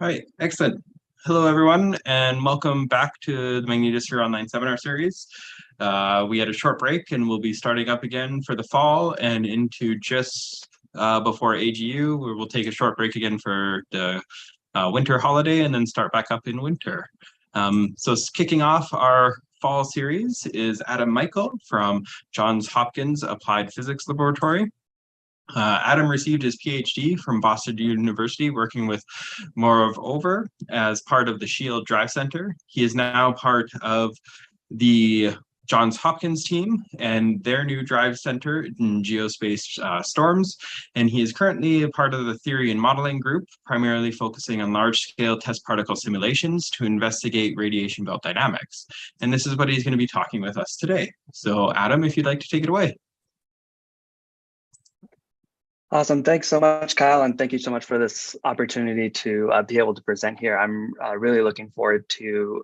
All right, excellent. Hello, everyone, and welcome back to the Magnetosphere Online Seminar Series. We had a short break, and we'll be starting up again for the fall and into just before AGU, where we'll take a short break again for the winter holiday and then start back up in winter. So kicking off our fall series is Adam Michael from Johns Hopkins Applied Physics Laboratory. Adam received his PhD from Boston University working with Moreover as part of the SHIELD Drive Center. He is now part of the Johns Hopkins team and their new drive center in geospace storms. And he is currently a part of the theory and modeling group, primarily focusing on large-scale test particle simulations to investigate radiation belt dynamics. And this is what he's going to be talking with us today. So Adam, if you'd like to take it away. Awesome. Thanks so much, Kyle. And thank you so much for this opportunity to be able to present here. I'm really looking forward to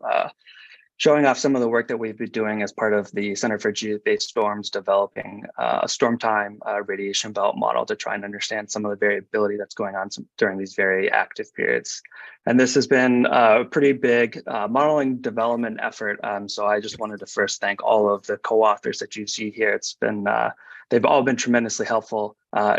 showing off some of the work that we've been doing as part of the Center for Geospace Storms, developing a storm time radiation belt model to try and understand some of the variability that's going on during these very active periods. And this has been a pretty big modeling development effort. So I just wanted to first thank all of the co-authors that you see here. It's been they've all been tremendously helpful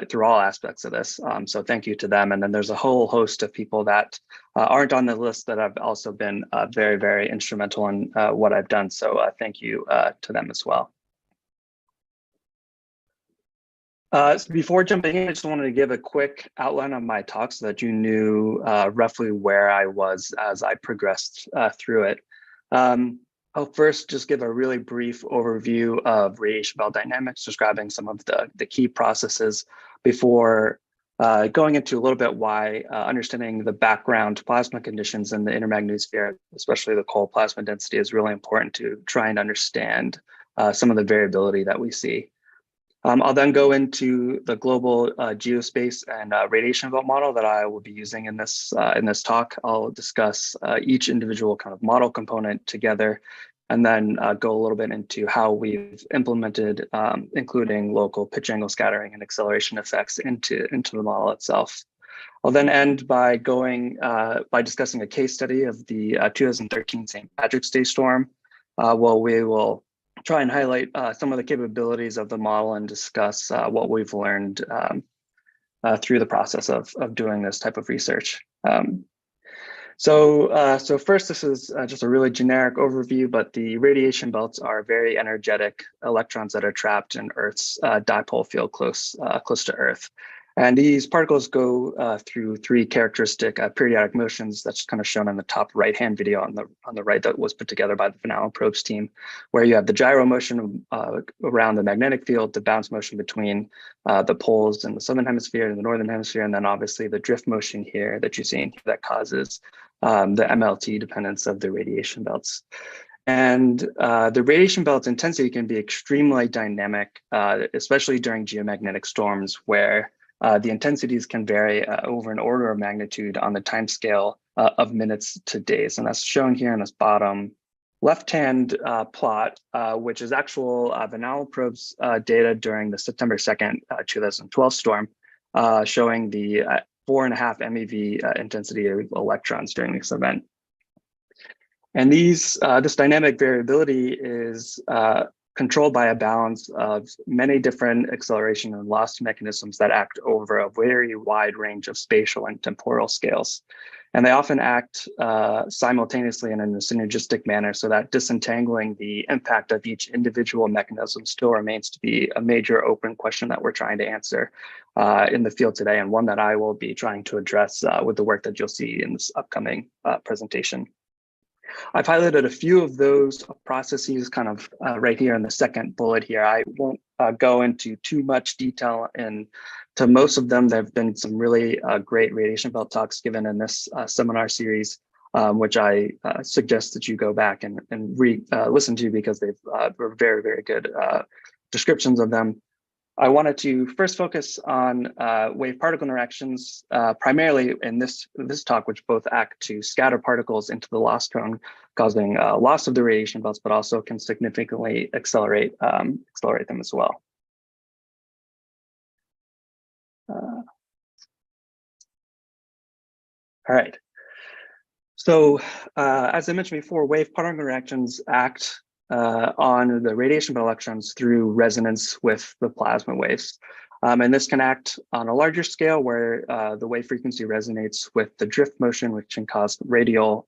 through all aspects of this. So thank you to them. And then there's a whole host of people that aren't on the list that have also been very, very instrumental in what I've done. So thank you to them as well. So before jumping in, I just wanted to give a quick outline of my talk so that you knew roughly where I was as I progressed through it. I'll first just give a really brief overview of radiation belt dynamics, describing some of the key processes before going into a little bit why understanding the background plasma conditions in the inner magnetosphere, especially the cold plasma density, is really important to try and understand some of the variability that we see. I'll then go into the global geospace and radiation belt model that I will be using in this talk. I'll discuss each individual kind of model component together, and then go a little bit into how we've implemented, including local pitch angle scattering and acceleration effects into the model itself. I'll then end by discussing a case study of the 2013 St. Patrick's Day storm. We will try and highlight some of the capabilities of the model and discuss what we've learned through the process of doing this type of research. So first, this is just a really generic overview, but the radiation belts are very energetic electrons that are trapped in Earth's dipole field close to Earth. And these particles go through three characteristic periodic motions that's kind of shown in the top right-hand video on the right that was put together by the Van Allen probes team, where you have the gyro motion around the magnetic field, the bounce motion between the poles in the southern hemisphere and the northern hemisphere, and then obviously the drift motion here that you're seeing that causes the MLT dependence of the radiation belts. And the radiation belt's intensity can be extremely dynamic, especially during geomagnetic storms where the intensities can vary over an order of magnitude on the time scale of minutes to days. And that's shown here in this bottom left-hand plot, which is actual Van Allen probes data during the September 2nd, 2012 storm, showing the 4.5 MeV intensity of electrons during this event. And this dynamic variability is controlled by a balance of many different acceleration and loss mechanisms that act over a very wide range of spatial and temporal scales. And they often act simultaneously and in a synergistic manner, so that disentangling the impact of each individual mechanism still remains to be a major open question that we're trying to answer in the field today, and one that I will be trying to address with the work that you'll see in this upcoming presentation. I've highlighted a few of those processes kind of right here in the second bullet here. I won't go into too much detail to most of them. There have been some really great radiation belt talks given in this seminar series, which I suggest that you go back and listen to because they were very, very good descriptions of them. I wanted to first focus on wave-particle interactions, primarily in this talk, which both act to scatter particles into the loss cone, causing loss of the radiation belts, but also can significantly accelerate them as well. All right. So as I mentioned before, wave-particle interactions act on the radiation of electrons through resonance with the plasma waves. And this can act on a larger scale where the wave frequency resonates with the drift motion, which can cause radial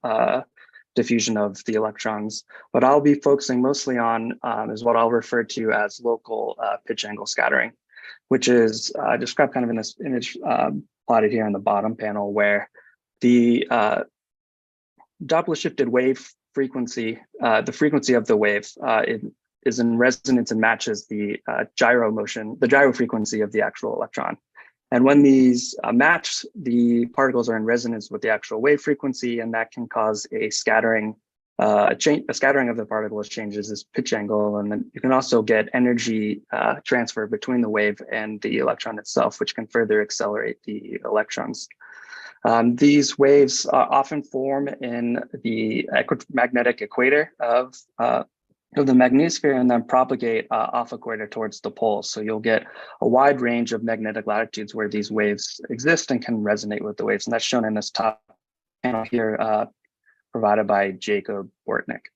diffusion of the electrons. But I'll be focusing mostly on is what I'll refer to as local pitch angle scattering, which is described kind of in this image plotted here on the bottom panel, where the Doppler shifted wave frequency, the frequency of the wave is in resonance and matches the gyro motion, the gyro frequency of the actual electron. And when these match, the particles are in resonance with the actual wave frequency, and that can cause a scattering. A scattering of the particles changes this pitch angle, and then you can also get energy transfer between the wave and the electron itself, which can further accelerate the electrons. These waves often form in the magnetic equator of the magnetosphere and then propagate off equator towards the poles. So you'll get a wide range of magnetic latitudes where these waves exist and can resonate with the waves. And that's shown in this top panel here, provided by Jacob Bortnick.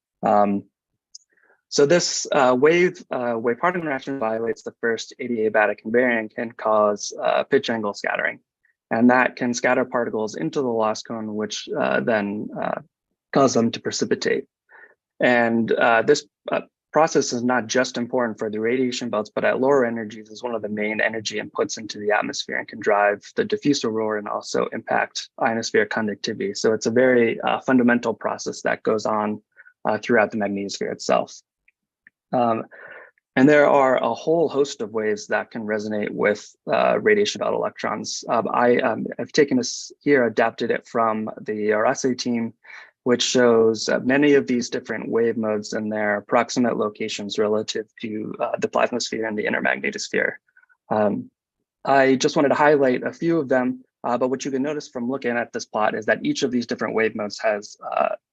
So this wave-particle interaction violates the first adiabatic invariant and can cause pitch angle scattering. And that can scatter particles into the loss cone, which then cause them to precipitate. And this process is not just important for the radiation belts, but at lower energies is one of the main energy inputs into the atmosphere and can drive the diffuse aurora and also impact ionosphere conductivity. So it's a very fundamental process that goes on throughout the magnetosphere itself. And there are a whole host of waves that can resonate with radiation belt electrons. I have taken this here, adapted it from the Arase team, which shows many of these different wave modes and their approximate locations relative to the plasmasphere and the inner magnetosphere. I just wanted to highlight a few of them, but what you can notice from looking at this plot is that each of these different wave modes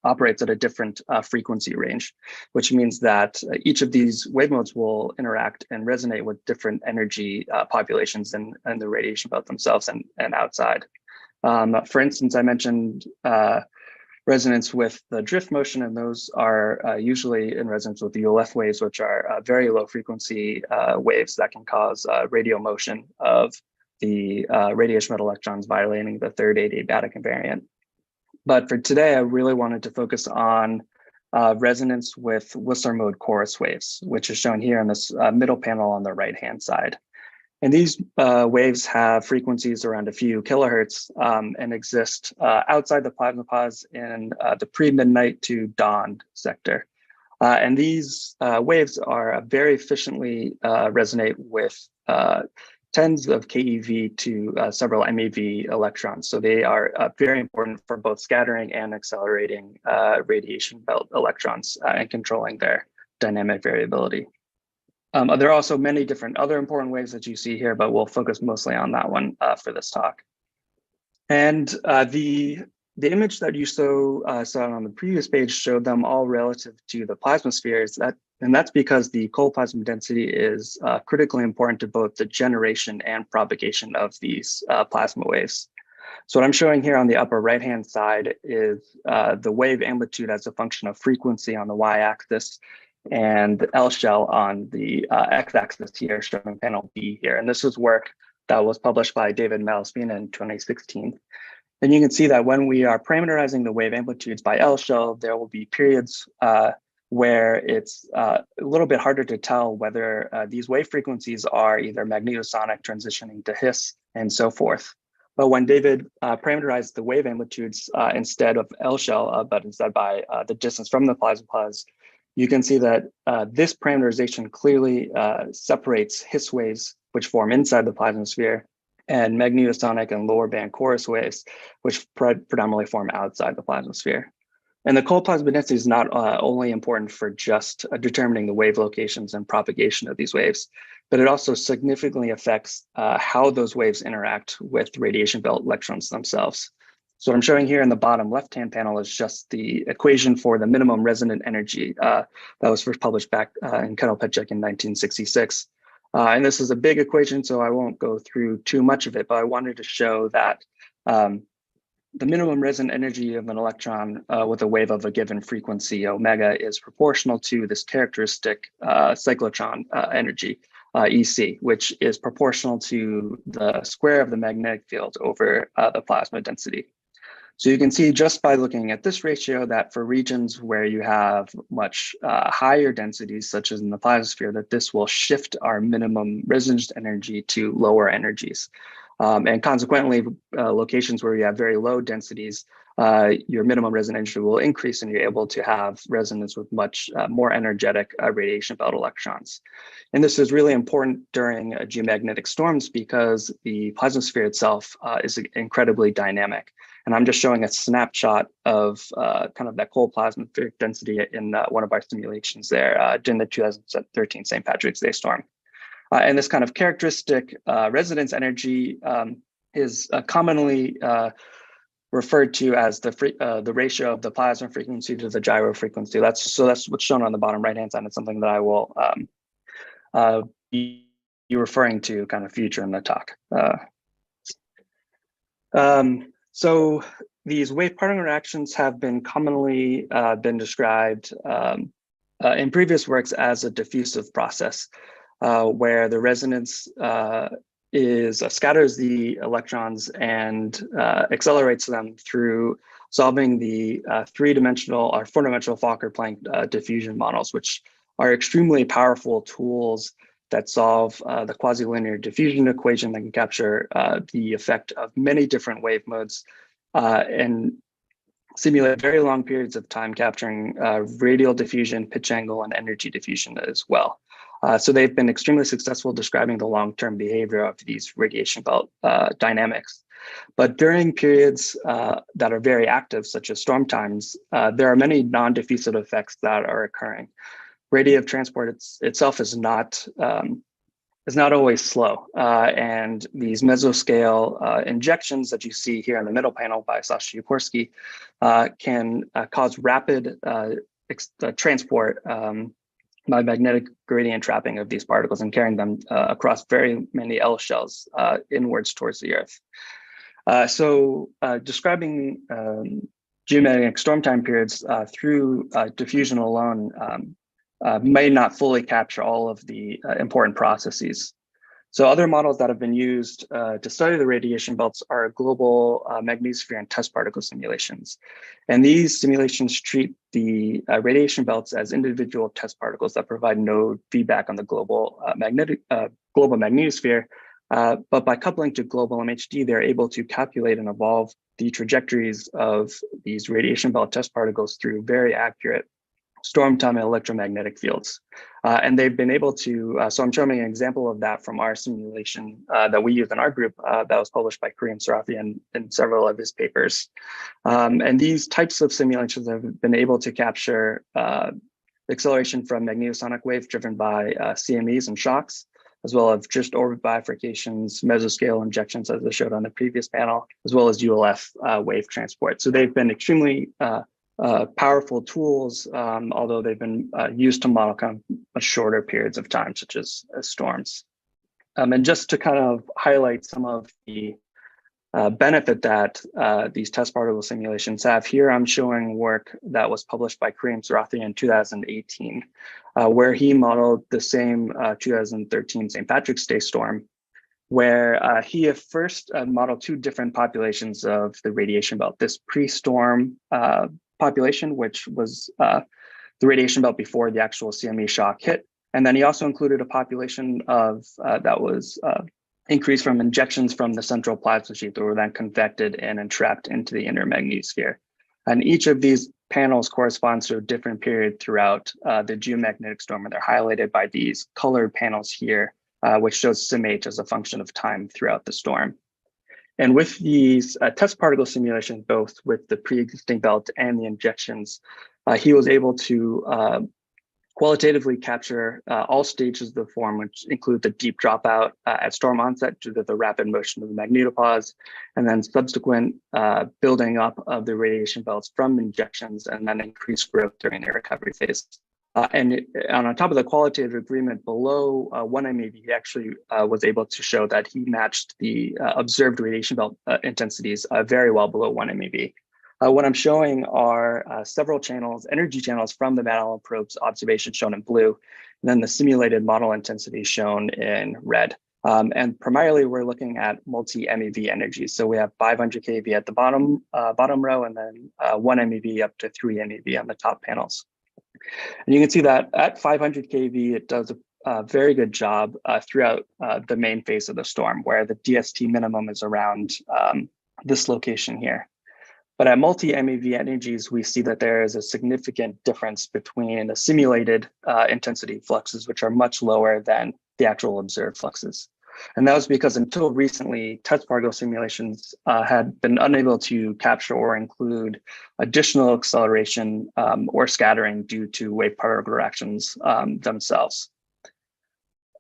operates at a different frequency range, which means that each of these wave modes will interact and resonate with different energy populations and the radiation belt themselves and outside. For instance, I mentioned resonance with the drift motion, and those are usually in resonance with the ULF waves, which are very low frequency waves that can cause radial motion of the radiation metal electrons violating the third adiabatic invariant. But for today, I really wanted to focus on resonance with Whistler mode chorus waves, which is shown here in this middle panel on the right-hand side. And these waves have frequencies around a few kilohertz and exist outside the plasma pods in the pre-midnight to dawn sector. And these waves are very efficiently resonate with tens of keV to several MeV electrons. So they are very important for both scattering and accelerating radiation belt electrons and controlling their dynamic variability. There are also many different other important waves that you see here, but we'll focus mostly on that one for this talk. And the image that you saw on the previous page showed them all relative to the plasma spheres. And that's because the cold plasma density is critically important to both the generation and propagation of these plasma waves. So what I'm showing here on the upper right-hand side is the wave amplitude as a function of frequency on the y-axis and the L shell on the x-axis here, shown in panel B here. And this is work that was published by David Malaspina in 2016. And you can see that when we are parameterizing the wave amplitudes by L shell, there will be periods where it's a little bit harder to tell whether these wave frequencies are either magnetosonic transitioning to His and so forth. But when David parameterized the wave amplitudes instead of L shell, but instead by the distance from the plasma pods, you can see that this parameterization clearly separates His waves, which form inside the plasma sphere, and magnetosonic and lower band chorus waves, which predominantly form outside the plasma sphere. And the cold plasma density is not only important for just determining the wave locations and propagation of these waves, but it also significantly affects how those waves interact with radiation belt electrons themselves. So what I'm showing here in the bottom left-hand panel is just the equation for the minimum resonant energy that was first published back in Kettle-Petchek in 1966. And this is a big equation, so I won't go through too much of it, but I wanted to show that the minimum resonant energy of an electron with a wave of a given frequency, omega, is proportional to this characteristic cyclotron energy, EC, which is proportional to the square of the magnetic field over the plasma density. So you can see just by looking at this ratio that for regions where you have much higher densities, such as in the plasmasphere, that this will shift our minimum resonance energy to lower energies. And consequently, locations where you have very low densities, your minimum resonant energy will increase and you're able to have resonance with much more energetic radiation belt electrons. And this is really important during geomagnetic storms because the plasmasphere itself is incredibly dynamic. And I'm just showing a snapshot of kind of that cold plasmasphere density in one of our simulations there during the 2013 St. Patrick's Day storm. And this kind of characteristic resonance energy is commonly referred to as the ratio of the plasma frequency to the gyro frequency. That's what's shown on the bottom right-hand side. It's something that I will be referring to kind of future in the talk. So these wave-particle interactions have been commonly been described in previous works as a diffusive process, where the resonance scatters the electrons and accelerates them through solving the three-dimensional or four-dimensional Fokker-Planck diffusion models, which are extremely powerful tools that solve the quasi-linear diffusion equation that can capture the effect of many different wave modes and simulate very long periods of time, capturing radial diffusion, pitch angle, and energy diffusion as well. So they've been extremely successful describing the long-term behavior of these radiation belt dynamics. But during periods that are very active, such as storm times, there are many non-diffusive effects that are occurring. Radiative transport itself is not always slow. And these mesoscale injections that you see here in the middle panel by Sasha Yukorsky can cause rapid transport by magnetic gradient trapping of these particles and carrying them across very many L shells inwards towards the Earth. So describing geomagnetic storm time periods through diffusion alone may not fully capture all of the important processes. So other models that have been used to study the radiation belts are global magnetosphere and test particle simulations. And these simulations treat the radiation belts as individual test particles that provide no feedback on the global magnetosphere. But by coupling to global MHD, they're able to calculate and evolve the trajectories of these radiation belt test particles through very accurate storm time and electromagnetic fields. And they've been able to, so I'm showing an example of that from our simulation that we use in our group that was published by Karim Sarafi in several of his papers. And these types of simulations have been able to capture acceleration from magnetosonic waves driven by CMEs and shocks, as well as just orbit bifurcations, mesoscale injections, as I showed on the previous panel, as well as ULF wave transport. So they've been extremely powerful tools, although they've been used to model kind of much shorter periods of time, such as storms. And just to kind of highlight some of the benefit that these test particle simulations have, here I'm showing work that was published by Karim Sarafi in 2018, where he modeled the same 2013 St. Patrick's Day storm, where he first modeled two different populations of the radiation belt. This pre-storm population, which was the radiation belt before the actual CME shock hit. And then he also included a population of that was increased from injections from the central plasma sheath that were then convected and entrapped into the inner magnetosphere. And each of these panels corresponds to a different period throughout the geomagnetic storm, and they're highlighted by these colored panels here, which shows SIMH as a function of time throughout the storm. And with these test particle simulations, both with the pre-existing belt and the injections, he was able to qualitatively capture all stages of the form, which include the deep dropout at storm onset due to the rapid motion of the magnetopause, and then subsequent building up of the radiation belts from injections, and then increased growth during the recovery phase. on top of the qualitative agreement below 1 MeV, he actually was able to show that he matched the observed radiation belt intensities very well below 1 MeV. What I'm showing are several channels, energy channels from the Van Allen probe's observation shown in blue, and then the simulated model intensity shown in red. And primarily, we're looking at multi-MeV energies. So we have 500 keV at the bottom row, and then 1 MeV up to 3 MeV on the top panels. And you can see that at 500 keV, it does a very good job throughout the main phase of the storm, where the DST minimum is around this location here. But at multi-MeV energies, we see that there is a significant difference between the simulated intensity fluxes, which are much lower than the actual observed fluxes. And that was because until recently, test particle simulations had been unable to capture or include additional acceleration or scattering due to wave particle interactions themselves.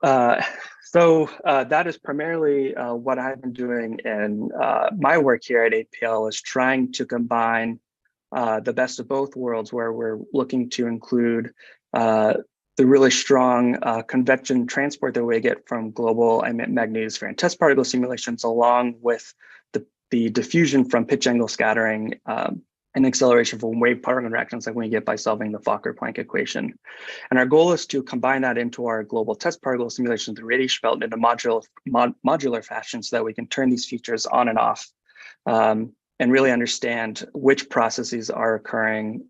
So that is primarily what I've been doing in my work here at APL, is trying to combine the best of both worlds, where we're looking to include the really strong convection transport that we get from global magnetosphere and test particle simulations, along with the diffusion from pitch angle scattering and acceleration from wave particle interactions that we get by solving the Fokker-Planck equation. And our goal is to combine that into our global test particle simulation through radiation belt in a modular fashion, so that we can turn these features on and off and really understand which processes are occurring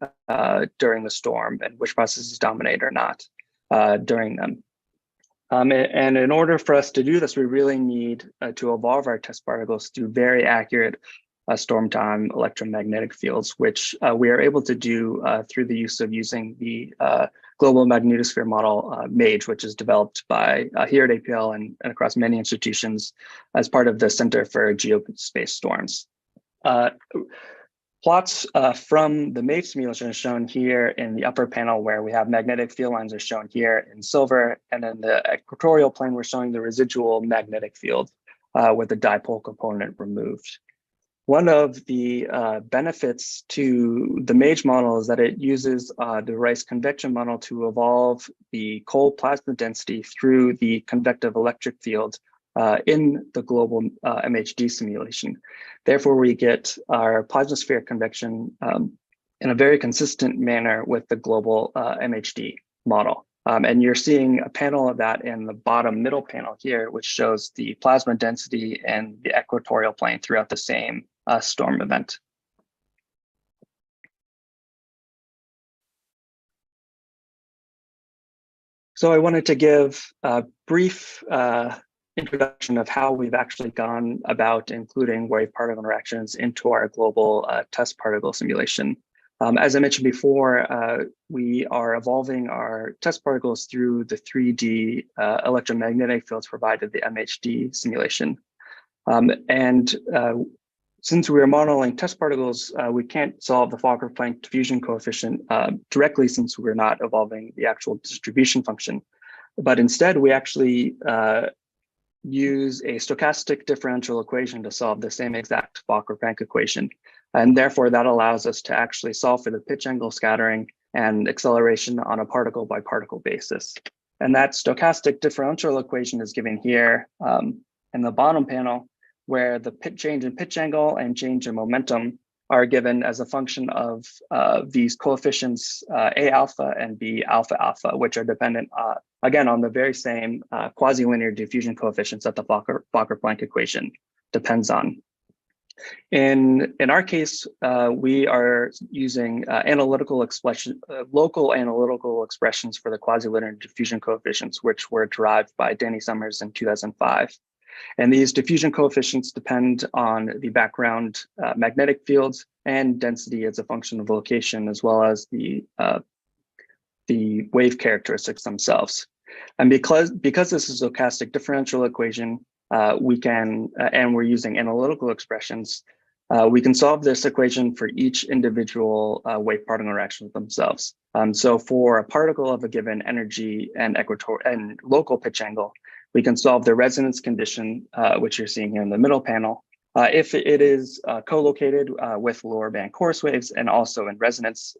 during the storm and which processes dominate or not during them. And in order for us to do this, we really need to evolve our test particles through very accurate storm time electromagnetic fields, which we are able to do through the use of using the global magnetosphere model MAGE, which is developed by here at APL and across many institutions as part of the Center for Geospace Storms. Plots from the MAGE simulation are shown here in the upper panel, where we have magnetic field lines are shown here in silver, and then the equatorial plane, we're showing the residual magnetic field with the dipole component removed. One of the benefits to the MAGE model is that it uses the Rice convection model to evolve the cold plasma density through the convective electric field in the global MHD simulation. Therefore, we get our plasmasphere convection in a very consistent manner with the global MHD model. And you're seeing a panel of that in the bottom middle panel here, which shows the plasma density and the equatorial plane throughout the same storm event. So I wanted to give a brief introduction of how we've actually gone about including wave particle interactions into our global test particle simulation. As I mentioned before, we are evolving our test particles through the 3D electromagnetic fields provided the MHD simulation. Since we are modeling test particles, we can't solve the Fokker-Planck diffusion coefficient directly, since we're not evolving the actual distribution function. But instead, we actually use a stochastic differential equation to solve the same exact Fokker-Planck equation. And therefore, that allows us to actually solve for the pitch angle scattering and acceleration on a particle by particle basis. And that stochastic differential equation is given here in the bottom panel, where the change in pitch angle and change in momentum are given as a function of these coefficients A alpha and B alpha alpha, which are dependent, again, on the very same quasi-linear diffusion coefficients that the Fokker-Planck equation depends on. In our case, we are using local analytical expressions for the quasi-linear diffusion coefficients, which were derived by Danny Summers in 2005. And these diffusion coefficients depend on the background magnetic fields and density as a function of location, as well as the wave characteristics themselves. And because this is a stochastic differential equation, we can, and we're using analytical expressions, we can solve this equation for each individual wave particle interactions themselves. So for a particle of a given energy and local pitch angle, we can solve the resonance condition, which you're seeing here in the middle panel, if it is co-located with lower band chorus waves and also in resonance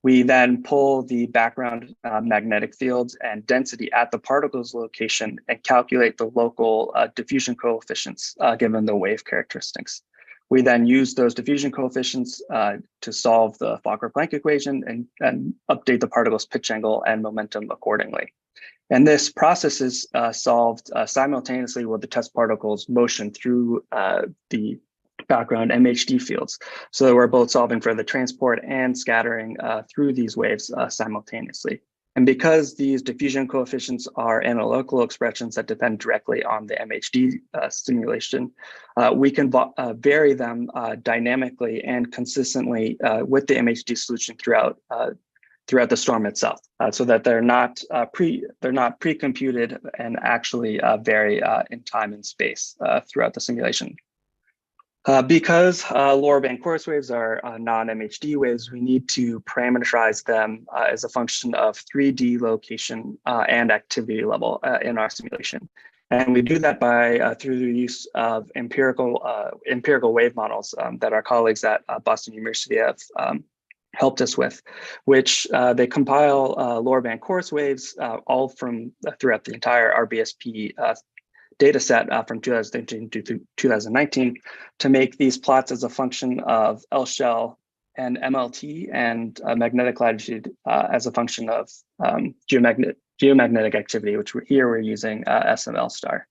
We then pull the background magnetic fields and density at the particle's location and calculate the local diffusion coefficients given the wave characteristics. We then use those diffusion coefficients to solve the Fokker-Planck equation and update the particle's pitch angle and momentum accordingly. And this process is solved simultaneously with the test particle's motion through the background MHD fields. So we're both solving for the transport and scattering through these waves simultaneously. And because these diffusion coefficients are analytical expressions that depend directly on the MHD simulation, we can vary them dynamically and consistently with the MHD solution throughout the storm itself, so that they're not pre-computed and actually vary in time and space throughout the simulation. Because lower band chorus waves are non-MHD waves, we need to parameterize them as a function of 3D location and activity level in our simulation. And we do that by through the use of empirical wave models that our colleagues at Boston University have helped us with, which they compile lower band chorus waves all from throughout the entire RBSP data set from 2013 to 2019 to make these plots as a function of L shell and MLT and magnetic latitude as a function of geomagnetic activity, which we're using SML star.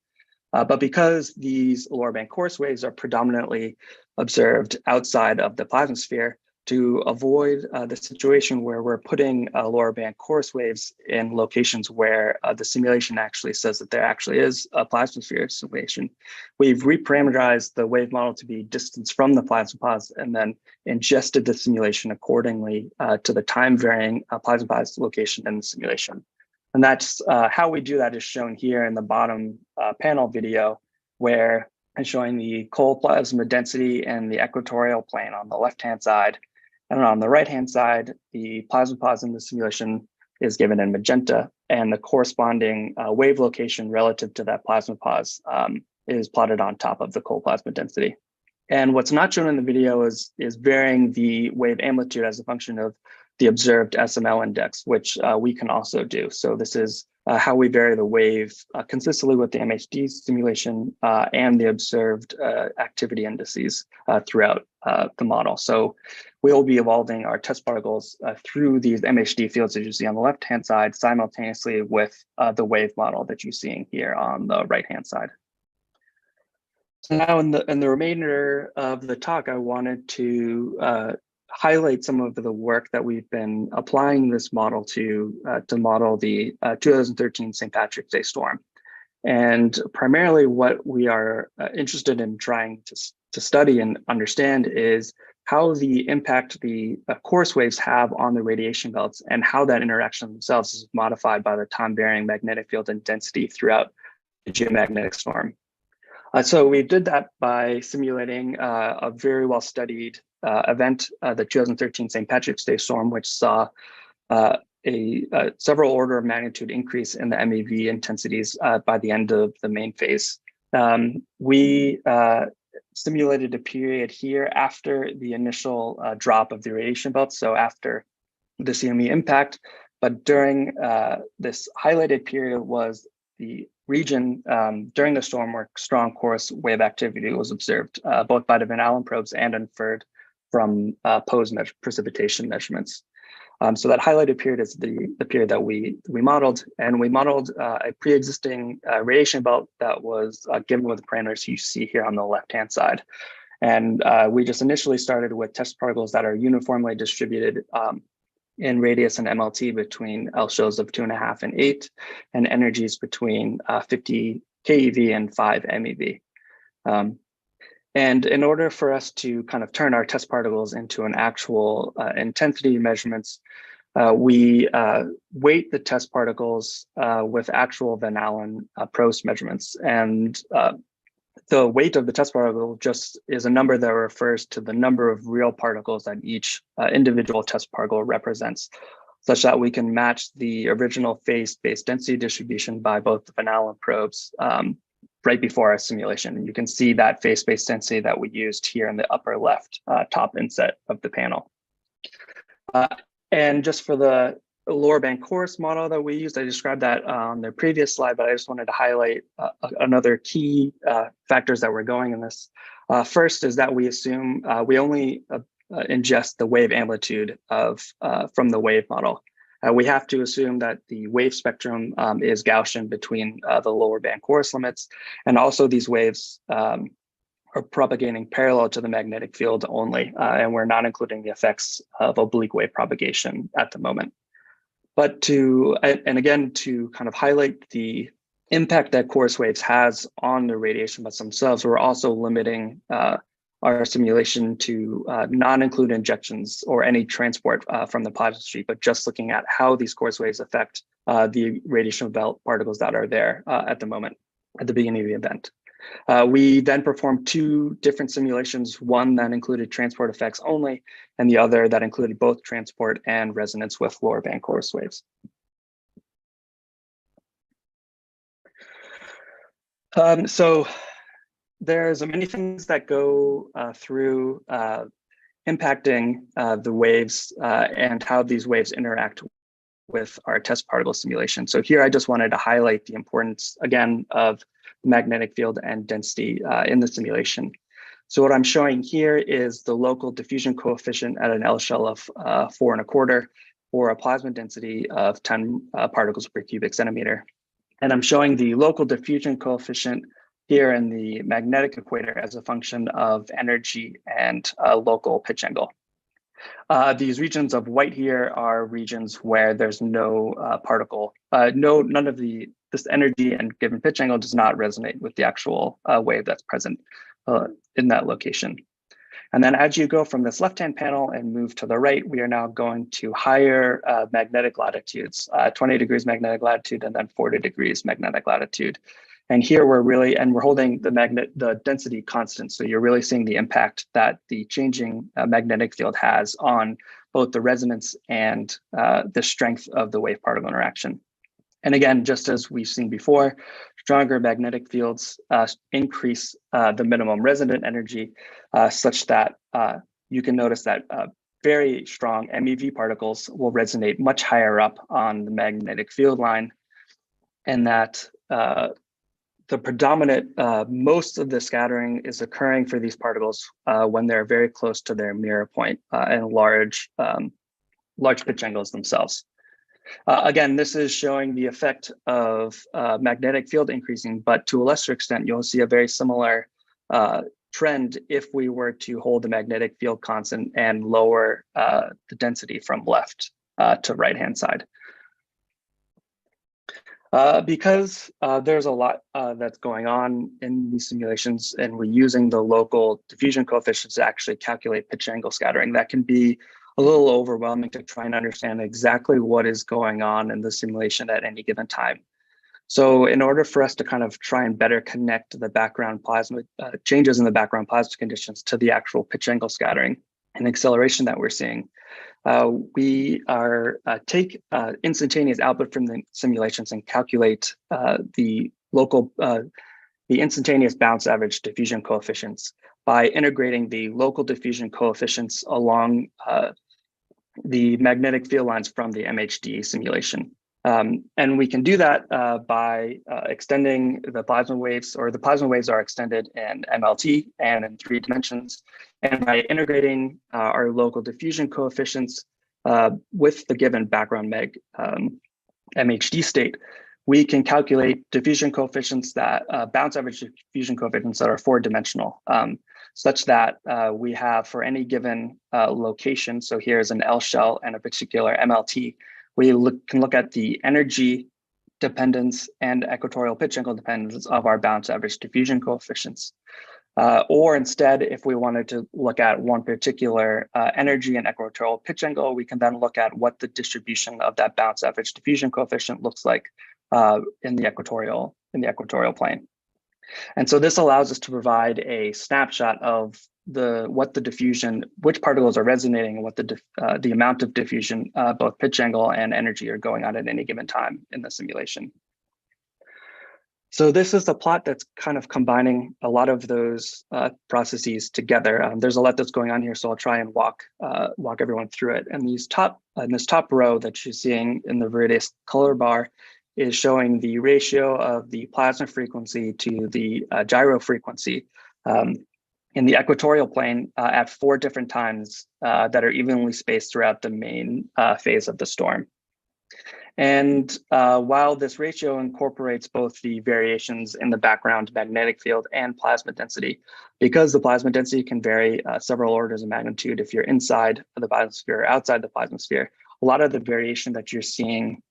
But because these lower band chorus waves are predominantly observed outside of the plasmasphere, to avoid the situation where we're putting lower band chorus waves in locations where the simulation actually says that there actually is a plasmasphere simulation, we've reparameterized the wave model to be distance from the plasmapods and then ingested the simulation accordingly to the time varying plasmapod's location in the simulation. And that's how we do that is shown here in the bottom panel video, where I'm showing the cold plasma density and the equatorial plane on the left-hand side. And on the right-hand side, the plasmapods in the simulation is given in magenta, and the corresponding wave location relative to that plasmapods is plotted on top of the cold plasma density. And what's not shown in the video is varying the wave amplitude as a function of the observed SML index, which we can also do. So this is how we vary the wave consistently with the MHD simulation and the observed activity indices throughout the model. So we will be evolving our test particles through these MHD fields that you see on the left-hand side simultaneously with the wave model that you're seeing here on the right-hand side. So now in the remainder of the talk, I wanted to highlight some of the work that we've been applying this model to model the 2013 St. Patrick's Day storm. And primarily what we are interested in trying to study and understand is how the impact the chorus waves have on the radiation belts and how that interaction themselves is modified by the time varying magnetic field and density throughout the geomagnetic storm. So we did that by simulating a very well studied event, the 2013 St. Patrick's Day storm, which saw a several order of magnitude increase in the MEV intensities by the end of the main phase. We simulated a period here after the initial drop of the radiation belt, so after the CME impact, but during this highlighted period was the region during the storm where strong chorus wave activity was observed, both by the Van Allen probes and inferred from POSE precipitation measurements. So that highlighted period is the period that we modeled, and we modeled a pre-existing radiation belt that was given with the parameters you see here on the left-hand side. And we just initially started with test particles that are uniformly distributed in radius and MLT between L shows of 2.5 and 8, and energies between 50 keV and 5 MeV. And in order for us to kind of turn our test particles into an actual intensity measurements, we weight the test particles with actual Van Allen PROS measurements. And the weight of the test particle just is a number that refers to the number of real particles that each individual test particle represents, such that we can match the original phase-space density distribution by both the Van Allen probes right before our simulation. You can see that phase-space density that we used here in the upper left top inset of the panel. And just for the lower band chorus model that we used, I described that on the previous slide, but I just wanted to highlight another key factors that we're going in this. First is that we assume we only ingest the wave amplitude of from the wave model. We have to assume that the wave spectrum is Gaussian between the lower band chorus limits, and also these waves are propagating parallel to the magnetic field only, and we're not including the effects of oblique wave propagation at the moment. But and again, to kind of highlight the impact that chorus waves has on the radiation belts themselves, we're also limiting our simulation to non-include injections or any transport from the plasma stream, but just looking at how these chorus waves affect the radiation belt particles that are there at the moment, at the beginning of the event. We then performed two different simulations, one that included transport effects only, and the other that included both transport and resonance with lower band chorus waves. So there's many things that go through impacting the waves and how these waves interact with our test particle simulation. So here I just wanted to highlight the importance, again, of magnetic field and density in the simulation. So what I'm showing here is the local diffusion coefficient at an L shell of 4.25 or a plasma density of 10 particles per cubic centimeter. And I'm showing the local diffusion coefficient here in the magnetic equator as a function of energy and local pitch angle. These regions of white here are regions where there's no particle, none of this energy and given pitch angle does not resonate with the actual wave that's present in that location. And then as you go from this left-hand panel and move to the right, we are now going to higher magnetic latitudes, 20 degrees magnetic latitude and then 40 degrees magnetic latitude. And here we're holding the density constant. So you're really seeing the impact that the changing magnetic field has on both the resonance and the strength of the wave particle interaction. And again, just as we've seen before, stronger magnetic fields increase the minimum resonant energy such that you can notice that very strong MEV particles will resonate much higher up on the magnetic field line, and that the predominant, most of the scattering is occurring for these particles when they're very close to their mirror point and large pitch angles themselves. Again, this is showing the effect of magnetic field increasing, but to a lesser extent, you'll see a very similar trend if we were to hold the magnetic field constant and lower the density from left to right-hand side. Because there's a lot that's going on in these simulations, and we're using the local diffusion coefficients to actually calculate pitch angle scattering, that can be a little overwhelming to try and understand exactly what is going on in the simulation at any given time. So in order for us to kind of try and better connect the background plasma changes in the background plasma conditions to the actual pitch angle scattering and acceleration that we're seeing, we take instantaneous output from the simulations and calculate the instantaneous bounce average diffusion coefficients by integrating the local diffusion coefficients along the magnetic field lines from the MHD simulation. And we can do that by extending the plasma waves, or the plasma waves are extended in MLT and in 3 dimensions. And by integrating our local diffusion coefficients with the given background MHD state, we can calculate diffusion coefficients that bounce average diffusion coefficients that are 4-dimensional, such that we have for any given location. So here's an L shell and a particular MLT. We can look at the energy dependence and equatorial pitch angle dependence of our bounce average diffusion coefficients. Or instead, if we wanted to look at one particular energy and equatorial pitch angle, we can then look at what the distribution of that bounce average diffusion coefficient looks like in the equatorial plane. And so this allows us to provide a snapshot of which particles are resonating and what the amount of diffusion, both pitch angle and energy, are going on at any given time in the simulation. So this is the plot that's kind of combining a lot of those processes together. There's a lot that's going on here, so I'll try and walk everyone through it. And this top row that you're seeing in the various color bar is showing the ratio of the plasma frequency to the gyro frequency in the equatorial plane at 4 different times that are evenly spaced throughout the main phase of the storm. And while this ratio incorporates both the variations in the background magnetic field and plasma density, because the plasma density can vary several orders of magnitude if you're inside the plasmasphere or outside the plasmasphere, a lot of the variation that you're seeing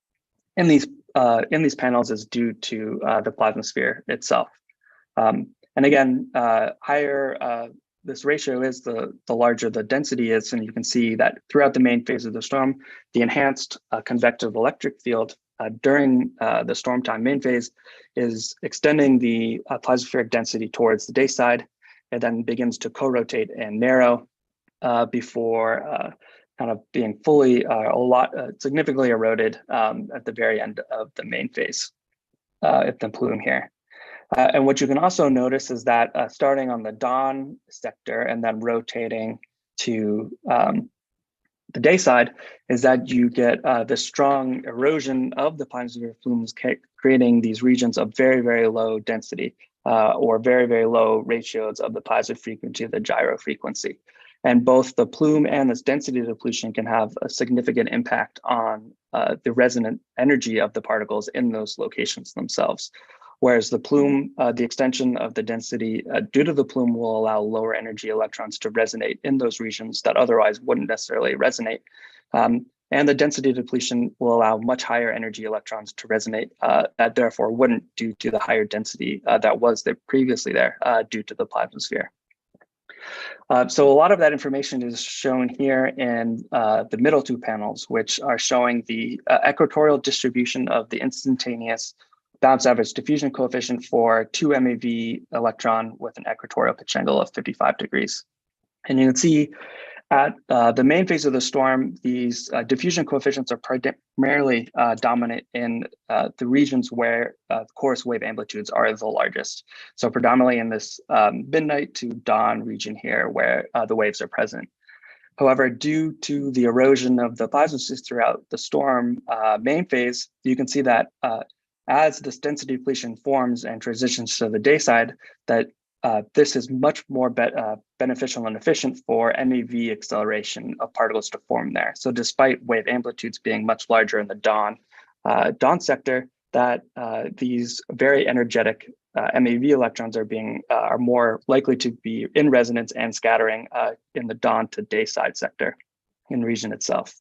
in these panels is due to the plasmasphere itself. And again, higher this ratio is, the larger the density is, and you can see that throughout the main phase of the storm, the enhanced convective electric field during the storm time main phase is extending the plasmaspheric density towards the day side, and then begins to co-rotate and narrow before kind of being fully significantly eroded at the very end of the main phase at the plume here. And what you can also notice is that starting on the dawn sector and then rotating to the day side is that you get the strong erosion of the plasmasphere plumes, creating these regions of very, very low density or very, very low ratios of the plasma frequency to the gyro frequency. And both the plume and this density depletion can have a significant impact on the resonant energy of the particles in those locations themselves. Whereas the plume, the extension of the density due to the plume will allow lower energy electrons to resonate in those regions that otherwise wouldn't necessarily resonate. And the density depletion will allow much higher energy electrons to resonate that therefore wouldn't due to the higher density that was there previously there due to the plasmasphere. So a lot of that information is shown here in the middle 2 panels, which are showing the equatorial distribution of the instantaneous bounce average diffusion coefficient for 2 MeV electron with an equatorial pitch angle of 55 degrees. And you can see at the main phase of the storm, these diffusion coefficients are primarily dominant in the regions where chorus wave amplitudes are the largest. So predominantly in this midnight to dawn region here where the waves are present. However, due to the erosion of the plasmaspheres throughout the storm main phase, you can see that as this density depletion forms and transitions to the day side, that this is much more beneficial and efficient for MeV acceleration of particles to form there. So despite wave amplitudes being much larger in the dawn sector, that these very energetic MeV electrons are more likely to be in resonance and scattering in the dawn to day side sector in region itself.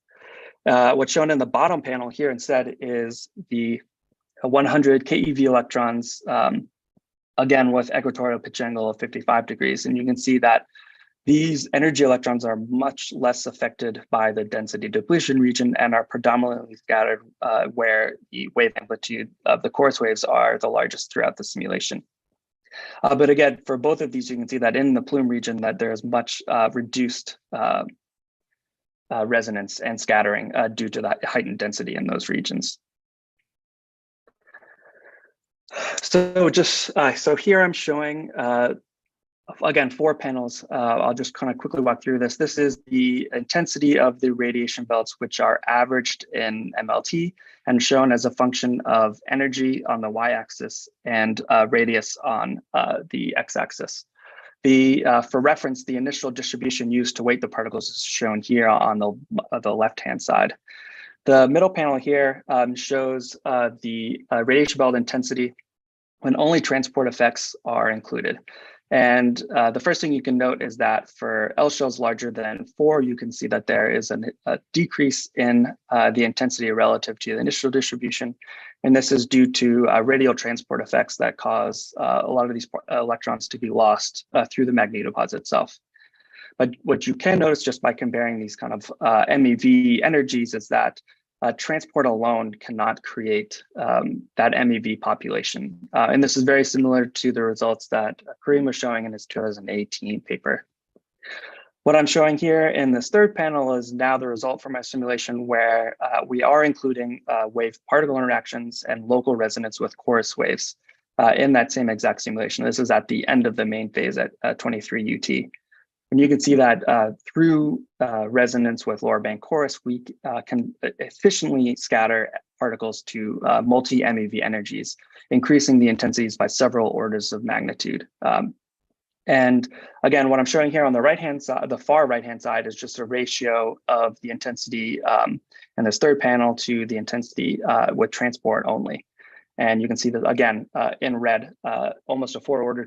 What's shown in the bottom panel here instead is the 100 keV electrons, again with equatorial pitch angle of 55 degrees. And you can see that these energy electrons are much less affected by the density depletion region and are predominantly scattered where the wave amplitude of the chorus waves are the largest throughout the simulation. But again, for both of these, you can see that in the plume region that there is much reduced resonance and scattering due to that heightened density in those regions. So so here I'm showing, again, 4 panels. I'll just kind of quickly walk through this. This is the intensity of the radiation belts, which are averaged in MLT and shown as a function of energy on the y-axis and radius on the x-axis. For reference, the initial distribution used to weight the particles is shown here on the left-hand side. The middle panel here shows the radiation belt intensity when only transport effects are included. And the first thing you can note is that for L shells larger than 4, you can see that there is a decrease in the intensity relative to the initial distribution. And this is due to radial transport effects that cause a lot of these electrons to be lost through the magnetopause itself. But what you can notice just by comparing these kind of MeV energies is that transport alone cannot create that MeV population. And this is very similar to the results that Kareem was showing in his 2018 paper. What I'm showing here in this third panel is now the result from our simulation where we are including wave particle interactions and local resonance with chorus waves. in that same exact simulation. This is at the end of the main phase at 23 UT. And you can see that through resonance with lower band chorus, we can efficiently scatter particles to multi-MeV energies, increasing the intensities by several orders of magnitude. And again, what I'm showing here on the right-hand side, the far right-hand side, is just a ratio of the intensity in this third panel to the intensity with transport only. And you can see that again in red, almost a four-order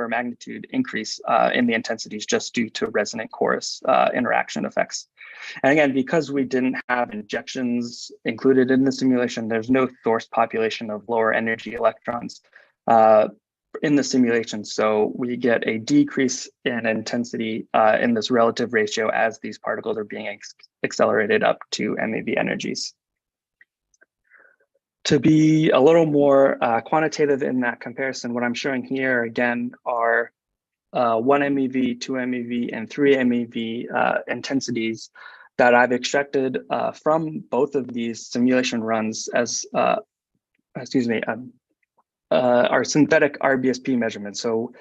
magnitude increase in the intensities just due to resonant chorus interaction effects. And again, because we didn't have injections included in the simulation, there's no source population of lower energy electrons in the simulation. So we get a decrease in intensity in this relative ratio as these particles are being accelerated up to MeV energies. To be a little more quantitative in that comparison, what I'm showing here again are 1 MeV, 2 MeV, and 3 MeV intensities that I've extracted from both of these simulation runs as, our synthetic RBSP measurements. So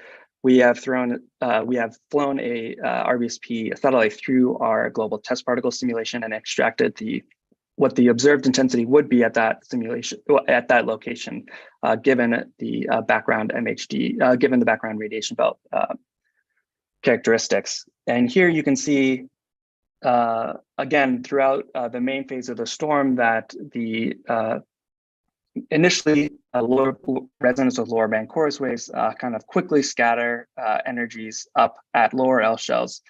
we have flown a RBSP satellite through our global test particle simulation and extracted what the observed intensity would be at that simulation, at that location, given the background MHD, given the background radiation belt characteristics. And here you can see, again, throughout the main phase of the storm, that the initially lower resonance with lower band chorus waves kind of quickly scatter energies up at lower L shells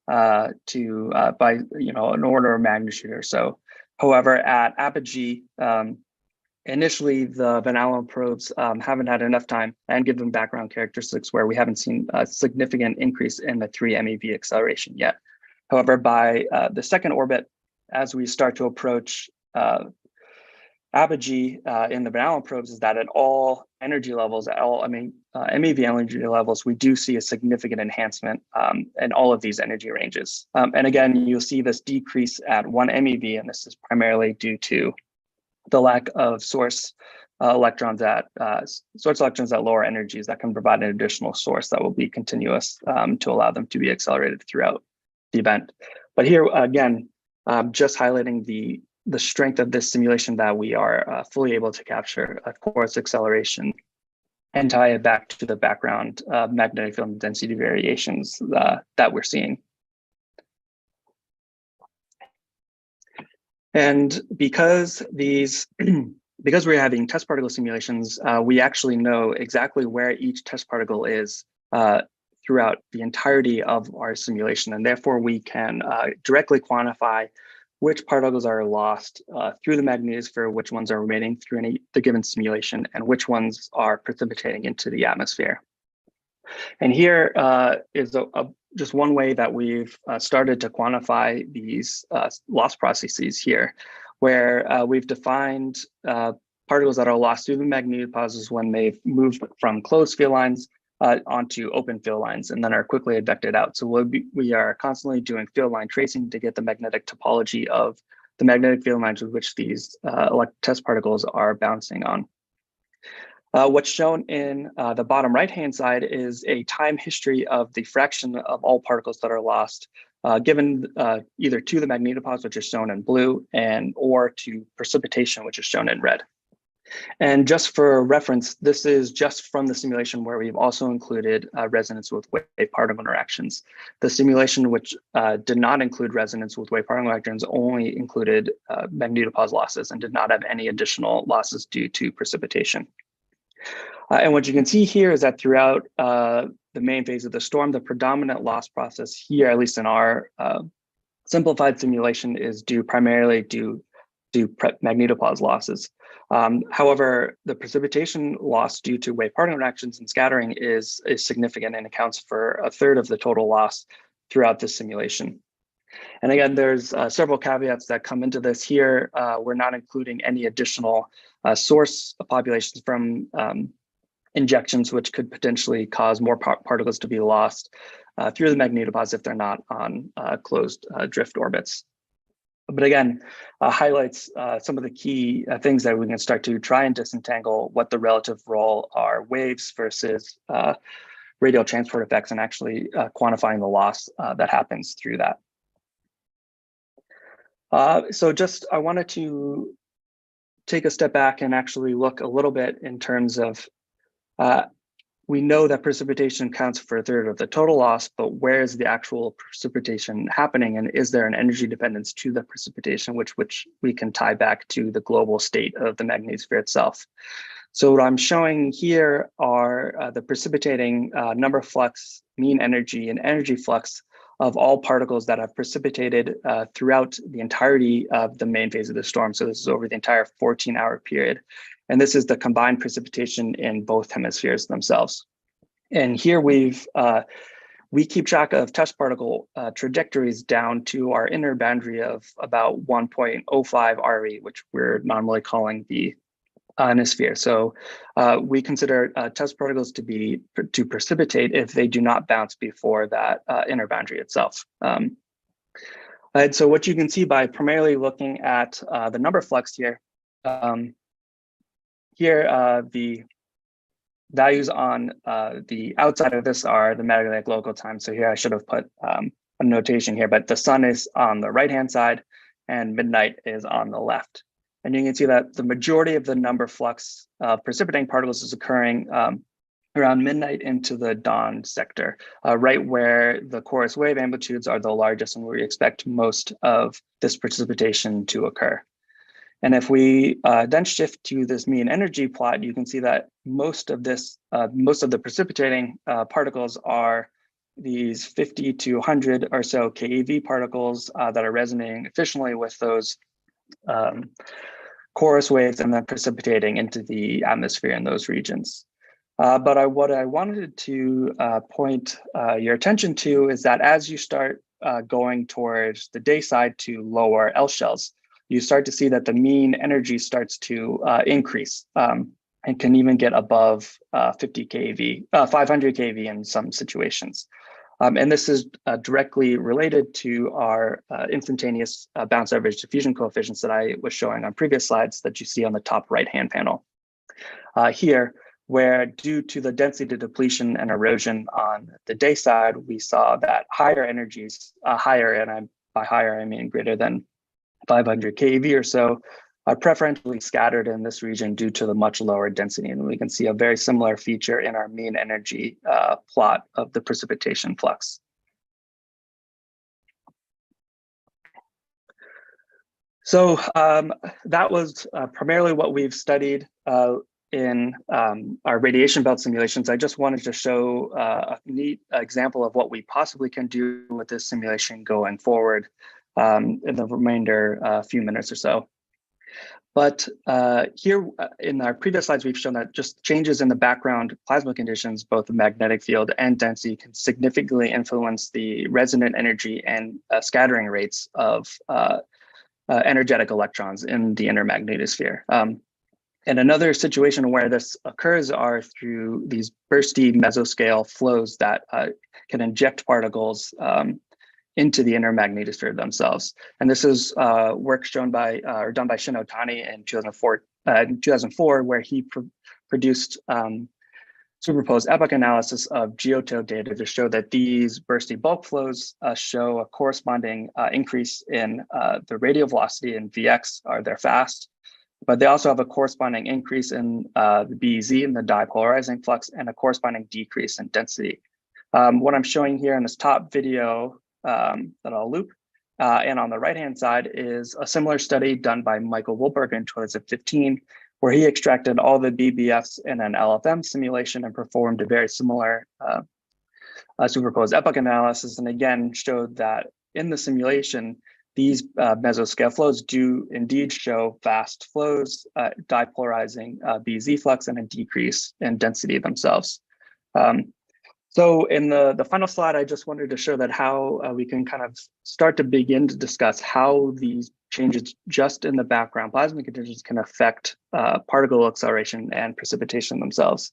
to by an order of magnitude or so. However, at apogee, initially the Van Allen probes haven't had enough time, and given background characteristics where we haven't seen a significant increase in the 3 MeV acceleration yet. However, by the second orbit, as we start to approach apogee in the Van Allen probes, is that at all energy levels, at all MeV energy levels, we do see a significant enhancement in all of these energy ranges. And again, you'll see this decrease at 1 MeV, and this is primarily due to the lack of source electrons at lower energies that can provide an additional source that will be continuous to allow them to be accelerated throughout the event. But here again, just highlighting the strength of this simulation, that we are fully able to capture a chorus acceleration and tie it back to the background magnetic field density variations that we're seeing. And because we're having test particle simulations, we actually know exactly where each test particle is throughout the entirety of our simulation. And therefore we can directly quantify which particles are lost through the magnetosphere, which ones are remaining through the given simulation, and which ones are precipitating into the atmosphere. And here is just one way that we've started to quantify these loss processes here, where we've defined particles that are lost through the magnetopositives when they've moved from closed field lines onto open field lines and then are quickly ejected out. So we are constantly doing field line tracing to get the magnetic topology of the magnetic field lines with which these test particles are bouncing on. What's shown in the bottom right-hand side is a time history of the fraction of all particles that are lost, given either to the magnetopods, which is shown in blue, or to precipitation, which is shown in red. And just for reference, this is just from the simulation where we've also included resonance with wave particle interactions. The simulation which did not include resonance with wave particle interactions only included magnetopause losses and did not have any additional losses due to precipitation. And what you can see here is that throughout the main phase of the storm, the predominant loss process here, at least in our simplified simulation, is primarily due to magnetopause losses. However, the precipitation loss due to wave particle interactions and scattering is significant and accounts for 1/3 of the total loss throughout this simulation. And again, there's several caveats that come into this here. We're not including any additional source populations from injections, which could potentially cause more particles to be lost through the magnetopods if they're not on closed drift orbits. but again, highlights some of the key things that we can start to try and disentangle what the relative role are waves versus radial transport effects, and actually quantifying the loss that happens through that. So just I wanted to take a step back and actually look a little bit in terms of we know that precipitation accounts for a third of the total loss, but where is the actual precipitation happening? And is there an energy dependence to the precipitation, which we can tie back to the global state of the magnetosphere itself? So what I'm showing here are the precipitating number flux, mean energy, and energy flux of all particles that have precipitated throughout the entirety of the main phase of the storm. So this is over the entire 14-hour period. And this is the combined precipitation in both hemispheres themselves. And here we keep track of test particle trajectories down to our inner boundary of about 1.05 RE, which we're normally calling the ionosphere. So we consider test particles to precipitate if they do not bounce before that inner boundary itself. And so what you can see by primarily looking at the number flux here, the values on the outside of this are the magnetic local time. So here I should have put a notation here, but the sun is on the right-hand side and midnight is on the left. And you can see that the majority of the number flux of precipitating particles is occurring around midnight into the dawn sector, right where the chorus wave amplitudes are the largest and where we expect most of this precipitation to occur. And if we then shift to this mean energy plot, you can see that most of the precipitating particles are these 50 to 100 or so keV particles that are resonating efficiently with those chorus waves and then precipitating into the atmosphere in those regions. But what I wanted to point your attention to is that as you start going towards the day side to lower L shells, you start to see that the mean energy starts to increase and can even get above 50 keV, 500 keV in some situations. And this is directly related to our instantaneous bounce average diffusion coefficients that I was showing on previous slides that you see on the top right-hand panel here, where due to the density depletion and erosion on the day side, we saw that higher energies, and by higher I mean greater than 500 keV or so, are preferentially scattered in this region due to the much lower density. And we can see a very similar feature in our mean energy plot of the precipitation flux. So that was primarily what we've studied in our radiation belt simulations. I just wanted to show a neat example of what we possibly can do with this simulation going forward in the remainder few minutes or so. But here in our previous slides, we've shown that just changes in the background plasma conditions, both the magnetic field and density, can significantly influence the resonant energy and scattering rates of energetic electrons in the inner magnetosphere. And another situation where this occurs are through these bursty mesoscale flows that can inject particles into the inner magnetosphere themselves. And this is work shown by or done by Shin Otani in 2004, where he produced superposed epoch analysis of geotope data to show that these bursty bulk flows show a corresponding increase in the radial velocity in Vx, or they're fast, but they also have a corresponding increase in the BZ in the dipolarizing flux and a corresponding decrease in density. What I'm showing here in this top video that I'll loop, and on the right-hand side is a similar study done by Michael Wolberg in 2015, where he extracted all the BBFs in an LFM simulation and performed a very similar superposed epoch analysis, and again showed that in the simulation, these mesoscale flows do indeed show fast flows, dipolarizing BZ flux, and a decrease in density themselves. So in the final slide, I just wanted to show that how we can kind of start to begin to discuss how these changes just in the background plasma conditions can affect particle acceleration and precipitation themselves.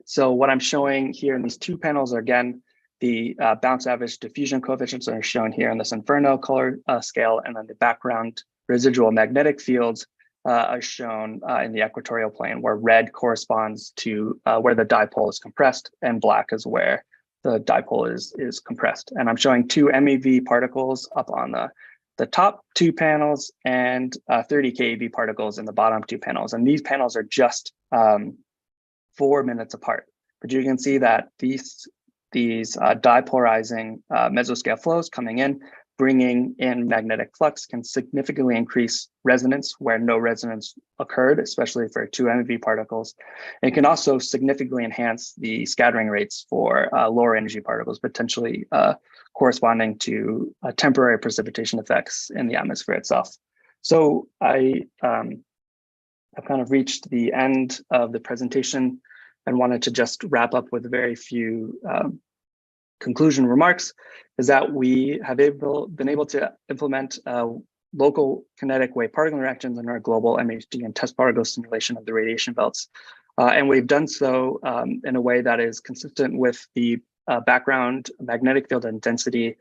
So what I'm showing here in these two panels are, again, The bounce average diffusion coefficients are shown here in this inferno color scale, and then the background residual magnetic fields are shown in the equatorial plane, where red corresponds to where the dipole is compressed, and black is where the dipole is compressed. And I'm showing two MeV particles up on the top two panels and 30 keV particles in the bottom two panels. And these panels are just 4 minutes apart. But you can see that these dipolarizing mesoscale flows coming in, bringing in magnetic flux, can significantly increase resonance where no resonance occurred, especially for two MeV particles. It can also significantly enhance the scattering rates for lower energy particles, potentially corresponding to temporary precipitation effects in the atmosphere itself. So I've kind of reached the end of the presentation and wanted to just wrap up with very few conclusion remarks, is that we have been able to implement local kinetic wave particle interactions in our global MHD and test particle simulation of the radiation belts. And we've done so in a way that is consistent with the background magnetic field intensity,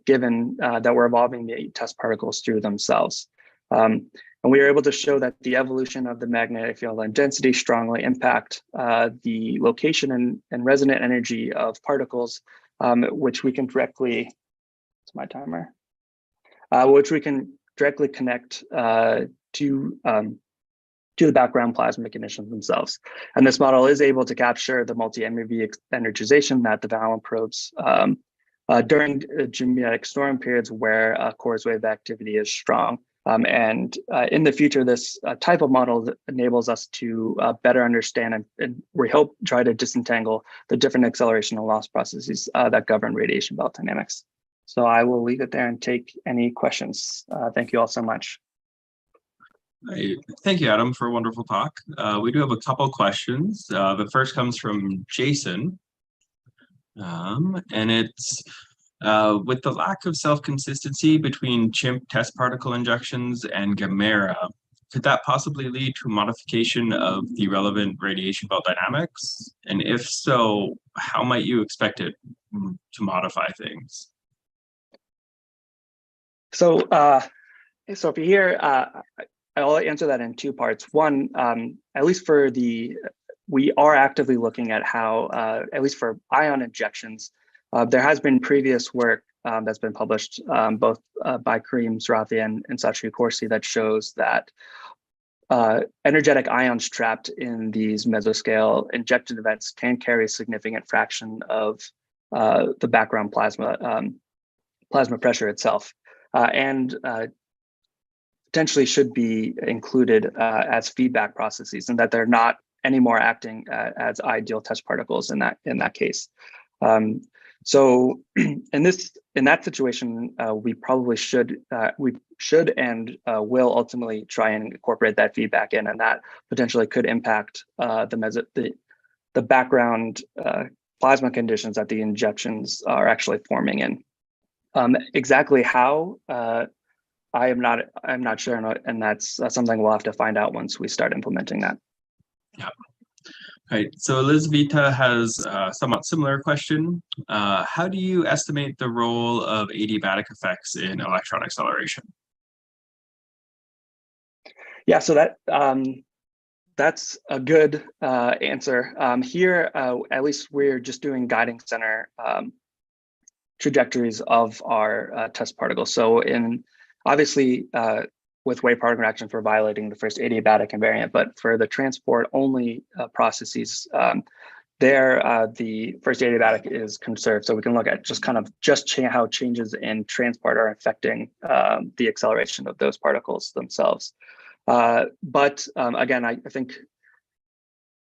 given that we're evolving the test particles through themselves. And we are able to show that the evolution of the magnetic field and density strongly impact the location and resonant energy of particles, which we can directly, it's my timer, which we can directly connect to the background plasma conditions themselves. And this model is able to capture the multi-MeV energization that the Valence probes during geomagnetic storm periods where cores wave activity is strong. And in the future, this type of model enables us to better understand and we hope try to disentangle the different acceleration and loss processes that govern radiation belt dynamics. So I will leave it there and take any questions. Thank you all so much. Thank you, Adam, for a wonderful talk. We do have a couple questions. The first comes from Jason, and it's, with the lack of self-consistency between chimp test particle injections and Gamera, could that possibly lead to modification of the relevant radiation belt dynamics? And if so, how might you expect it to modify things? So, if you're here, I'll answer that in two parts. One, at least for we are actively looking at how, at least for ion injections, there has been previous work that's been published both by Karim Sarafi and Satri Corsi that shows that energetic ions trapped in these mesoscale injected events can carry a significant fraction of the background plasma pressure itself, and potentially should be included as feedback processes, and that they're not anymore acting as ideal test particles in that case. So in that situation, we probably should and will ultimately try and incorporate that feedback in, and that potentially could impact the background plasma conditions that the injections are actually forming in. Exactly how, I'm not sure, and that's something we'll have to find out once we start implementing that. Yeah. Right. So Elizaveta has a somewhat similar question. How do you estimate the role of adiabatic effects in electron acceleration? Yeah, so that's a good answer. Here, at least we're just doing guiding center trajectories of our test particles. So obviously, with wave particle interactions, we're violating the first adiabatic invariant, but for the transport only processes, the first adiabatic is conserved. So we can look at how changes in transport are affecting the acceleration of those particles themselves. But again, I think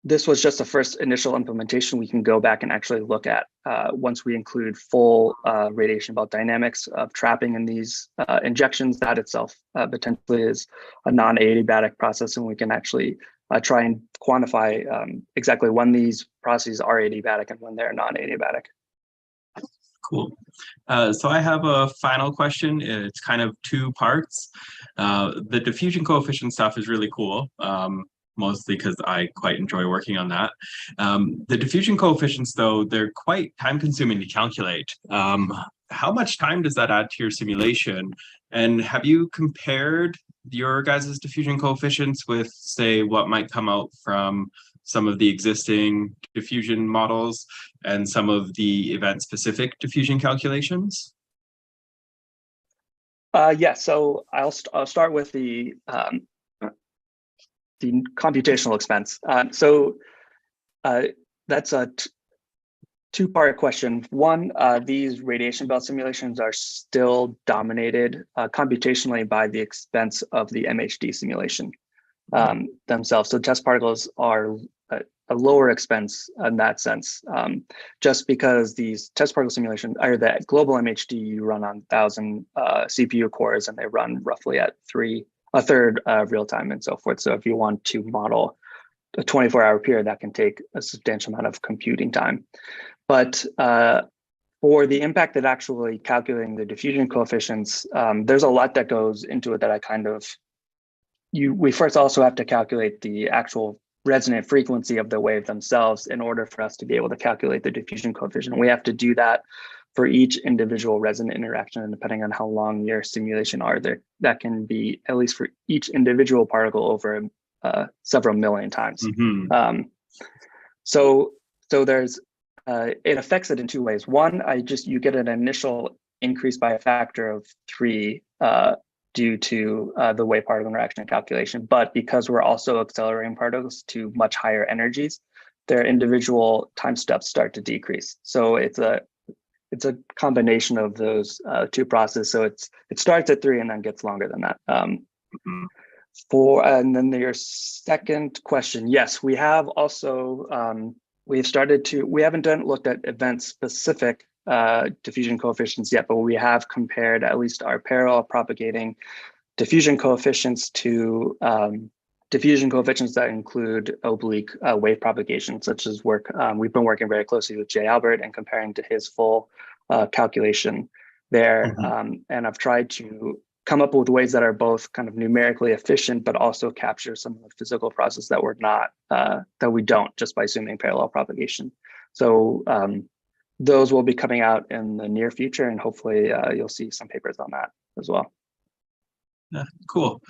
this was just the first initial implementation. We can go back and actually look at once we include full radiation belt dynamics of trapping in these injections. That itself potentially is a non-adiabatic process, and we can actually try and quantify exactly when these processes are adiabatic and when they're non-adiabatic. Cool. So I have a final question. It's kind of two parts. The diffusion coefficient stuff is really cool. mostly because I quite enjoy working on that. The diffusion coefficients, though, they're quite time-consuming to calculate. How much time does that add to your simulation? And have you compared your guys' diffusion coefficients with, say, what might come out from some of the existing diffusion models and some of the event-specific diffusion calculations? Yeah, so I'll start with the computational expense. That's a two-part question. One, these radiation belt simulations are still dominated computationally by the expense of the MHD simulation themselves. So test particles are a lower expense in that sense, just because these test particle simulations, or the global MHD, you run on 1,000 CPU cores, and they run roughly at a third real time and so forth. So if you want to model a 24-hour period, that can take a substantial amount of computing time. But for the impact that actually calculating the diffusion coefficients, there's a lot that goes into it that we first also have to calculate the actual resonant frequency of the wave themselves in order for us to be able to calculate the diffusion coefficient. We have to do that for each individual resonant interaction, and depending on how long your simulation are there, that can be at least for each individual particle over several million times. Mm-hmm. So there's it affects it in two ways. One, you get an initial increase by a factor of 3 due to the wave particle interaction calculation. But because we're also accelerating particles to much higher energies, their individual time steps start to decrease. So it's a combination of those two processes. So it starts at 3 and then gets longer than that. Mm-hmm. And then your second question, yes, we have also we haven't looked at event specific diffusion coefficients yet, but we have compared at least our parallel propagating diffusion coefficients to diffusion coefficients that include oblique wave propagation, such as we've been working very closely with Jay Albert and comparing to his full calculation there. Mm-hmm. And I've tried to come up with ways that are both kind of numerically efficient, but also capture some of the physical process that we don't just by assuming parallel propagation. So those will be coming out in the near future, and hopefully you'll see some papers on that as well. Yeah, cool.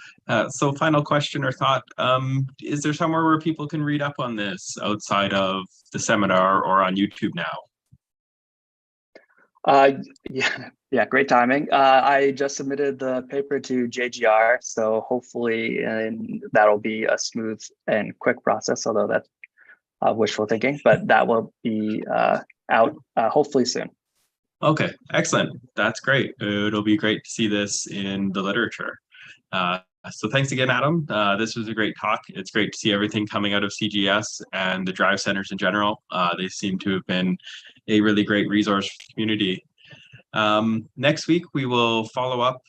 So final question or thought, is there somewhere where people can read up on this outside of the seminar or on YouTube now? Yeah, great timing. I just submitted the paper to JGR, so hopefully that'll be a smooth and quick process, although that's wishful thinking, but that will be out hopefully soon. Okay, excellent. That's great. It'll be great to see this in the literature. So thanks again, Adam. This was a great talk. It's great to see everything coming out of CGS and the drive centers in general. They seem to have been a really great resource for the community. Next week, we will follow up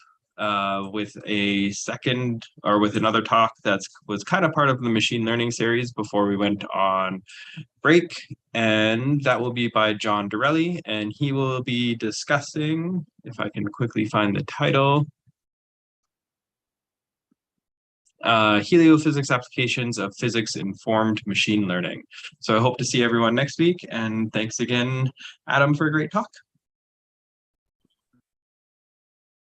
with another talk that was kind of part of the machine learning series before we went on break, and that will be by John Dorelli, and he will be discussing, if I can quickly find the title, heliophysics applications of physics-informed machine learning. So I hope to see everyone next week, and thanks again, Adam, for a great talk.